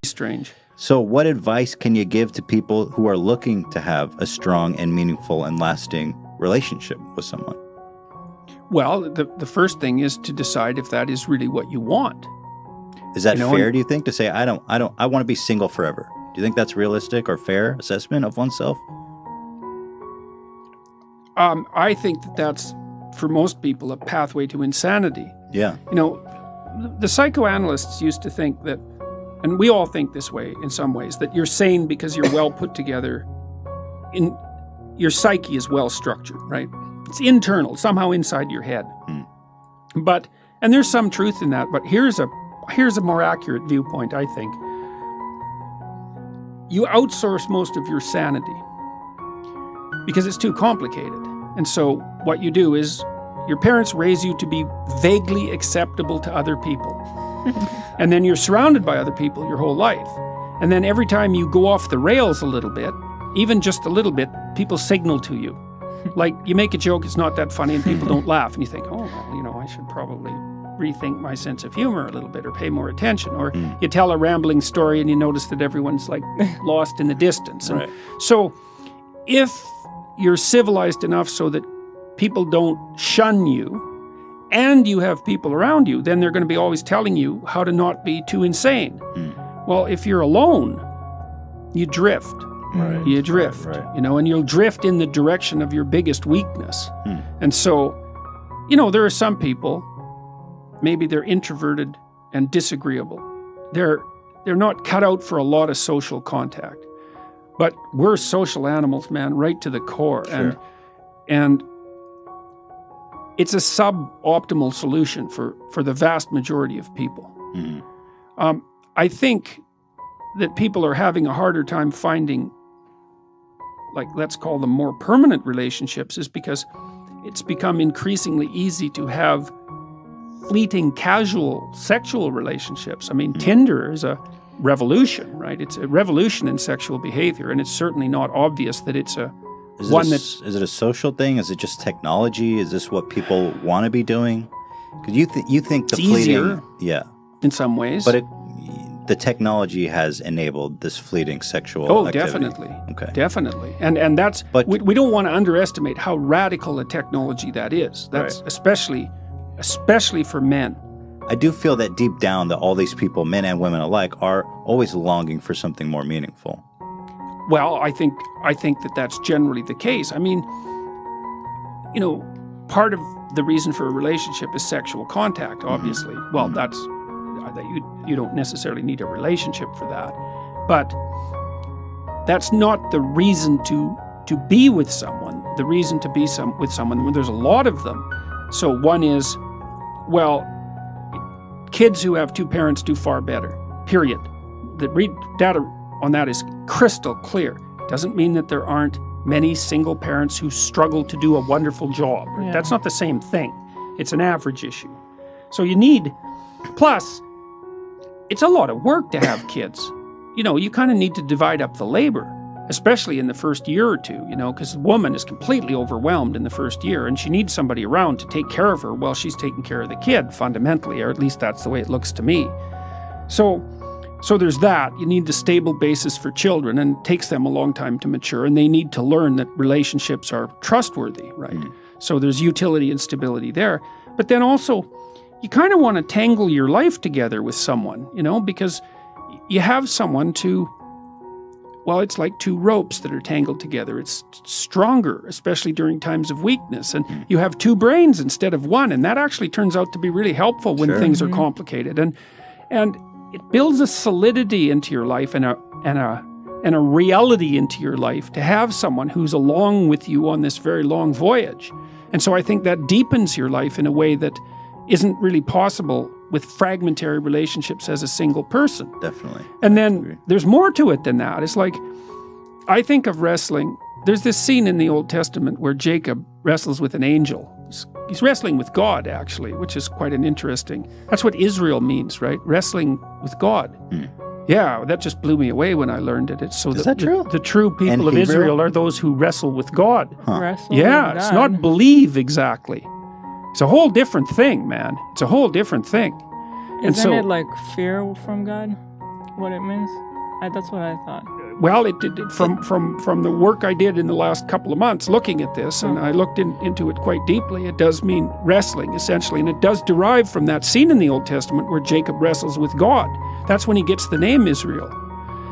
strange. So what advice can you give to people who are looking to have a strong and meaningful and lasting relationship with someone? Well, the first thing is to decide if that is really what you want. Is that fair, do you think, to say, I want to be single forever? Do you think that's realistic or fair assessment of oneself? I think that's, for most people, a pathway to insanity. Yeah. The psychoanalysts used to think that, and we all think this way in some ways, that you're sane because you're well put together. Your psyche is well structured, right? It's internal, somehow inside your head. And there's some truth in that, but here's a more accurate viewpoint, I think. You outsource most of your sanity because it's too complicated. And so what you do is your parents raise you to be vaguely acceptable to other people. And then you're surrounded by other people your whole life. And then every time you go off the rails a little bit, even just a little bit, people signal to you. Like, you make a joke, it's not that funny, and people don't laugh. And you think, oh, well, I should probably rethink my sense of humor a little bit or pay more attention. Or you tell a rambling story and you notice that everyone's like lost in the distance. And so if you're civilized enough so that people don't shun you and you have people around you, then they're going to be always telling you how to not be too insane. Well, if you're alone, you drift. Right. You drift, Right. And you'll drift in the direction of your biggest weakness. And so, there are some people, maybe they're introverted and disagreeable. They're not cut out for a lot of social contact. But we're social animals, man, right to the core. Sure. And it's a suboptimal solution for the vast majority of people. I think that people are having a harder time finding, let's call them more permanent relationships, is because it's become increasingly easy to have fleeting, casual, sexual relationships. I mean, Tinder is a revolution, right? It's a revolution in sexual behavior, and it's certainly not obvious that it's Is it a social thing? Is it just technology? Is this what people want to be doing? Because you think the fleeting, easier, yeah, in some ways, but the technology has enabled this fleeting sexual activity. Definitely. Okay. Definitely. And that's, but we don't want to underestimate how radical a technology that is. That's especially for men. I do feel that deep down that all these people, men and women alike, are always longing for something more meaningful. Well, I think that that's generally the case. I mean, part of the reason for a relationship is sexual contact, obviously. Well, that's that you don't necessarily need a relationship for that. But that's not the reason to be with someone. The reason to be with someone, there's a lot of them. So one is, kids who have two parents do far better, period. The data on that is crystal clear. Doesn't mean that there aren't many single parents who struggle to do a wonderful job. Right? Yeah. That's not the same thing. It's an average issue. So plus, it's a lot of work to have kids. You kind of need to divide up the labor, especially in the first year or two, because the woman is completely overwhelmed in the first year, and she needs somebody around to take care of her while she's taking care of the kid, fundamentally, or at least that's the way it looks to me. So there's that. You need a stable basis for children, and it takes them a long time to mature, and they need to learn that relationships are trustworthy, right? So there's utility and stability there. But then also, you kind of want to tangle your life together with someone, because you have someone it's like two ropes that are tangled together. It's stronger, especially during times of weakness. And you have two brains instead of one, and that actually turns out to be really helpful when things are complicated. And it builds a solidity into your life and a reality into your life to have someone who's along with you on this very long voyage. And so I think that deepens your life in a way that isn't really possible with fragmentary relationships as a single person. Definitely. And then there's more to it than that. It's like, I think of wrestling. There's this scene in the Old Testament where Jacob wrestles with an angel. He's wrestling with God, actually, which is quite an interesting... That's what Israel means, right? Wrestling with God. Yeah, that just blew me away when I learned it. It's so is that true? The true people of Israel are those who wrestle with God. Wrestle yeah, with it's God. not believe exactly. It's a whole different thing, man. It's a whole different thing. Isn't it like fear from God? what it means? That's what I thought. Well, it did from the work I did in the last couple of months looking at this, and I looked into it quite deeply. It does mean wrestling, essentially, and it does derive from that scene in the Old Testament where Jacob wrestles with God. That's when he gets the name Israel.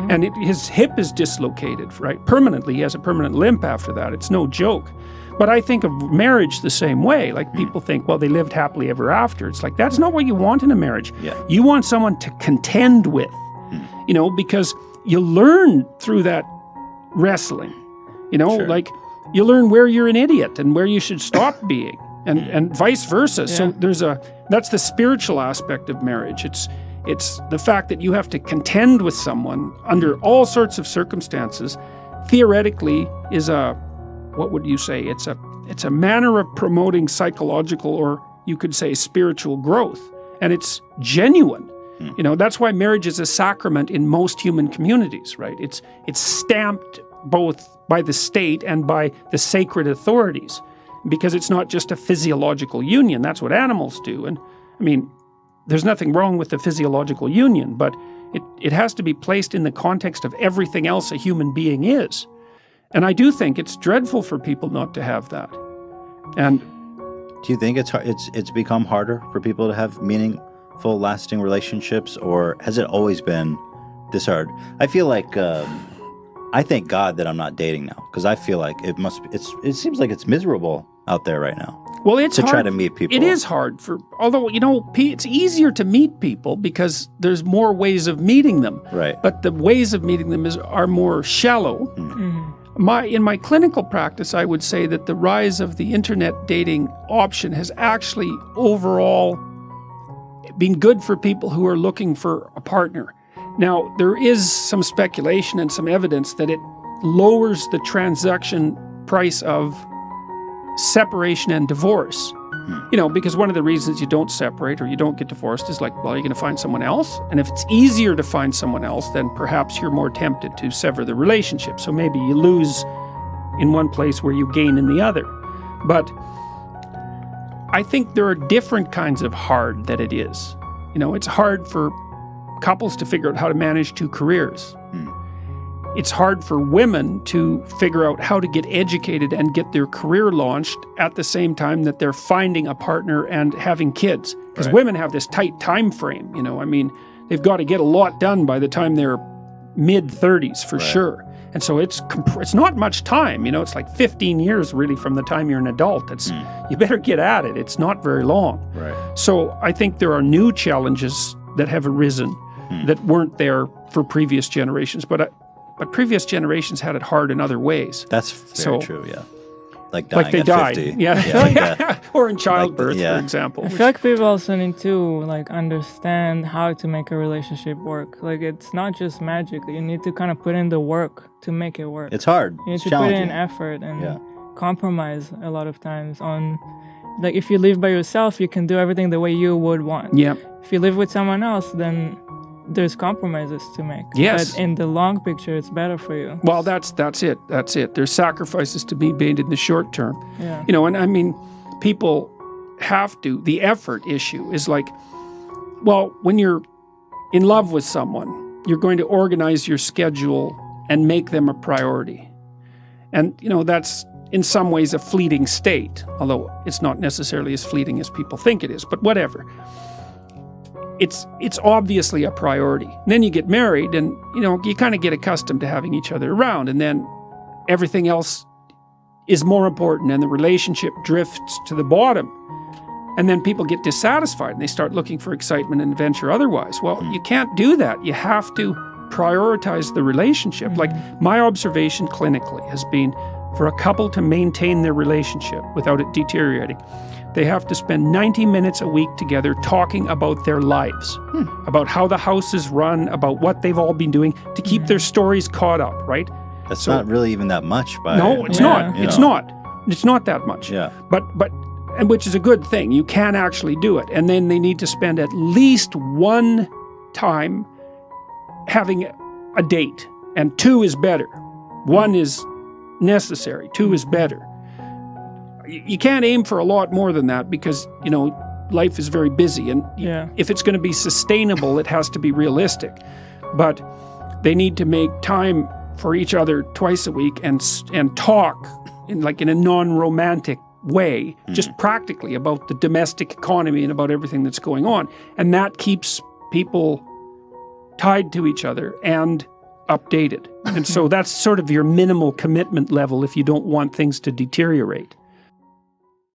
And his hip is dislocated, right? Permanently. He has a permanent limp after that. It's no joke. But I think of marriage the same way. Like people think, well, they lived happily ever after. It's like, that's not what you want in a marriage. Yeah. You want someone to contend with, because you learn through that wrestling, Sure. like you learn where you're an idiot and where you should stop being and vice versa. So that's the spiritual aspect of marriage. It's the fact that you have to contend with someone under all sorts of circumstances. Theoretically is what would you say? It's a manner of promoting psychological, or you could say spiritual growth. And it's genuine. That's why marriage is a sacrament in most human communities, right? It's stamped both by the state and by the sacred authorities, because it's not just a physiological union. That's what animals do. And I mean, there's nothing wrong with the physiological union, but it has to be placed in the context of everything else a human being is. And I do think it's dreadful for people not to have that. And Do you think it's become harder for people to have meaningful, lasting relationships, or has it always been this hard? I feel like I thank God that I'm not dating now, because I feel like it seems like it's miserable out there right now. well, it's To hard. try to meet people. It is hard although it's easier to meet people because there's more ways of meeting them. Right. But the ways of meeting them are more shallow. In my clinical practice, I would say that the rise of the internet dating option has actually overall been good for people who are looking for a partner. Now, there is some speculation and some evidence that it lowers the transaction price of separation and divorce. Because one of the reasons you don't separate or you don't get divorced is like, well, you're going to find someone else. And if it's easier to find someone else, then perhaps you're more tempted to sever the relationship. So maybe you lose in one place where you gain in the other. But I think there are different kinds of hard that it is. It's hard for couples to figure out how to manage two careers. It's hard for women to figure out how to get educated and get their career launched at the same time that they're finding a partner and having kids. Because women have this tight time frame, I mean, they've got to get a lot done by the time they're mid-30s for sure. And so it's not much time, it's like 15 years really from the time you're an adult. You better get at it. It's not very long. Right. So I think there are new challenges that have arisen that weren't there for previous generations. But previous generations had it hard in other ways. That's very true, yeah. Like dying Like they at died. 50. Yeah. Or in childbirth, for example. I feel like people also need to understand how to make a relationship work. Like, it's not just magic. You need to kind of put in the work to make it work. It's hard. You need It's to put challenging. in effort and compromise a lot of times on, like, if you live by yourself, you can do everything the way you would want. Yeah. If you live with someone else, then there's compromises to make. Yes. But in the long picture, it's better for you. Well, that's it. That's it. There's sacrifices to be made in the short term. Yeah. And I mean, people have to. The effort issue is like, well, when you're in love with someone, you're going to organize your schedule and make them a priority. And, that's in some ways a fleeting state, although it's not necessarily as fleeting as people think it is, but whatever. It's obviously a priority. And then you get married and, you kind of get accustomed to having each other around, and then everything else is more important and the relationship drifts to the bottom. And then people get dissatisfied and they start looking for excitement and adventure otherwise. Well, you can't do that. You have to prioritize the relationship. Like, my observation clinically has been for a couple to maintain their relationship without it deteriorating, they have to spend 90 minutes a week together talking about their lives, about how the house is run, about what they've all been doing to keep their stories caught up, right? That's not really even that much. No, it's not. It's not. It's not that much. Yeah. And which is a good thing. You can actually do it. And then they need to spend at least one time having a date. And 2 is better. 1 is necessary. 2 is better. You can't aim for a lot more than that because, life is very busy. And if it's going to be sustainable, it has to be realistic. but they need to make time for each other twice a week and talk in a non-romantic way, just practically about the domestic economy and about everything that's going on. And that keeps people tied to each other and updated. And so that's sort of your minimal commitment level if you don't want things to deteriorate.